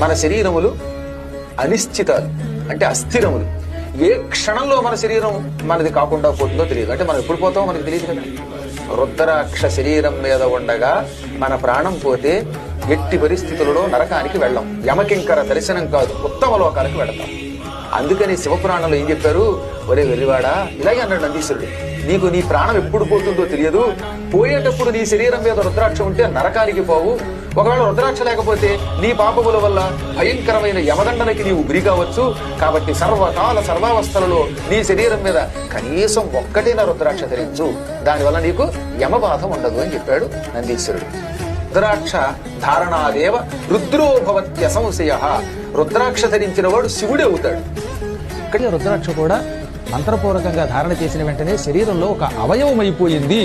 మన శరీరములు అనిశ్చితాలు, అంటే అస్థిరములు. ఏ క్షణంలో మన శరీరం మనది కాకుండా పోతుందో తెలియదు. అంటే మనం ఎప్పుడు పోతామో మనకు తెలియదు కదా. రుద్రాక్ష శరీరం మీద ఉండగా మన ప్రాణం పోతే ఎట్టి పరిస్థితులలో నరకానికి వెళ్ళాం. యమకింకర దర్శనం కాదు, ఉత్తమ లోకాలకు వెళతాం. అందుకని శివపురాణంలో ఏం చెప్పారు? ఒరే వెర్రివాడా, ఇలాగే అన్నాడు నందీశ్వరుడు, నీకు నీ ప్రాణం ఎప్పుడు పోతుందో తెలియదు. పోయేటప్పుడు నీ శరీరం మీద రుద్రాక్ష ఉంటే నరకానికి పోవు. ఒకవేళ రుద్రాక్ష లేకపోతే నీ పాపముల వల్ల భయంకరమైన యమదండనకి నీవు గురి కావచ్చు. కాబట్టి సర్వకాల సర్వావస్థలలో నీ శరీరం మీద కనీసం ఒక్కటైనా రుద్రాక్ష ధరించు, దానివల్ల నీకు యమబాధ ఉండదు అని చెప్పాడు నందీశ్వరుడు. రుద్రాక్ష ధారణాదేవ రుద్రో భవత్య సంశయ. రుద్రాక్ష ధరించిన వాడు శివుడే అవుతాడు. ఇక్కడ రుద్రాక్ష కూడా మంత్రపూర్వకంగా ధారణ చేసిన వెంటనే శరీరంలో ఒక అవయవం అయిపోయింది.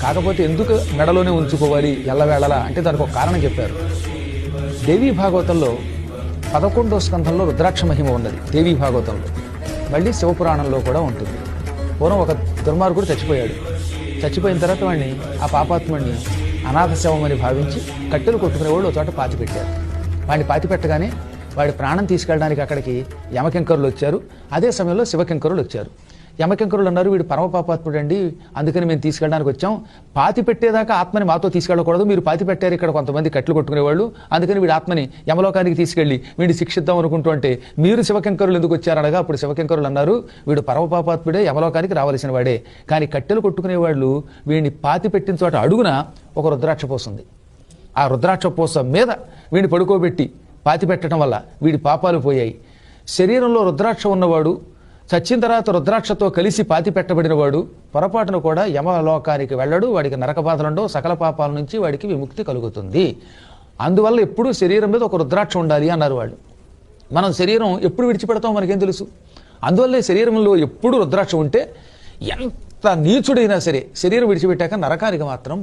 కాకపోతే ఎందుకు మెడలోనే ఉంచుకోవాలి ఎల్లవేళలా అంటే దానికి ఒక కారణం చెప్పారు. దేవీ భాగవతంలో 11వ స్కంధంలో రుద్రాక్ష మహిమ ఉన్నది దేవీ భాగవతంలో. మళ్ళీ శివపురాణంలో కూడా ఉంటుంది. పూర్వం ఒక దుర్మార్గుడు చచ్చిపోయాడు. చచ్చిపోయిన తర్వాత వాడిని, ఆ పాపాత్ముడిని అనాథ శవమని భావించి కట్టెలు కొట్టుకునే వాళ్ళు ఒక చోట పాతిపెట్టారు. వాడిని పాతిపెట్టగానే వాడి ప్రాణం తీసుకెళ్ళడానికి అక్కడికి యమకింకరులు వచ్చారు. అదే సమయంలో శివకింకరులు వచ్చారు. యమకింకరులు అన్నారు, వీడు పరమ పాపాత్ముడు అండి, అందుకని మేము తీసుకెళ్ళడానికి వచ్చాం. పాతి పెట్టేదాకా ఆత్మని మాతో తీసుకెళ్ళకూడదు, మీరు పాతి పెట్టారు ఇక్కడ కొంతమంది కట్లు కొట్టుకునేవాళ్ళు, అందుకని వీడి ఆత్మని యమలోకానికి తీసుకెళ్లి వీడిని శిక్షిద్దాం అనుకుంటూ అంటే మీరు శివకింకరులు ఎందుకు వచ్చారనగా అప్పుడు శివకింకరులు అన్నారు, వీడు పరమ పాపాత్ముడే, యమలోకానికి రావాల్సిన వాడే. కానీ కట్టెలు కొట్టుకునేవాళ్ళు వీడిని పాతి పెట్టిన చోట అడుగున ఒక రుద్రాక్ష పోస్తుంది. ఆ రుద్రాక్ష పోస మీద వీడిని పడుకోబెట్టి పాతి పెట్టడం వల్ల వీడి పాపాలు పోయాయి. శరీరంలో రుద్రాక్ష ఉన్నవాడు చచ్చిన తర్వాత రుద్రాక్షతో కలిసి పాతి పెట్టబడినవాడు పొరపాటును కూడా యమలోకానికి వెళ్ళడు, వాడికి నరక బాధలుండవు, సకల పాపాల నుంచి వాడికి విముక్తి కలుగుతుంది. అందువల్ల ఎప్పుడూ శరీరం మీద ఒక రుద్రాక్ష ఉండాలి అన్నారు వాళ్ళు. మనం శరీరం ఎప్పుడు విడిచిపెడతాం మనకేం తెలుసు. అందువల్లే శరీరంలో ఎప్పుడు రుద్రాక్ష ఉంటే ఎంత నీచుడైనా సరే శరీరం విడిచిపెట్టాక నరకానికి మాత్రం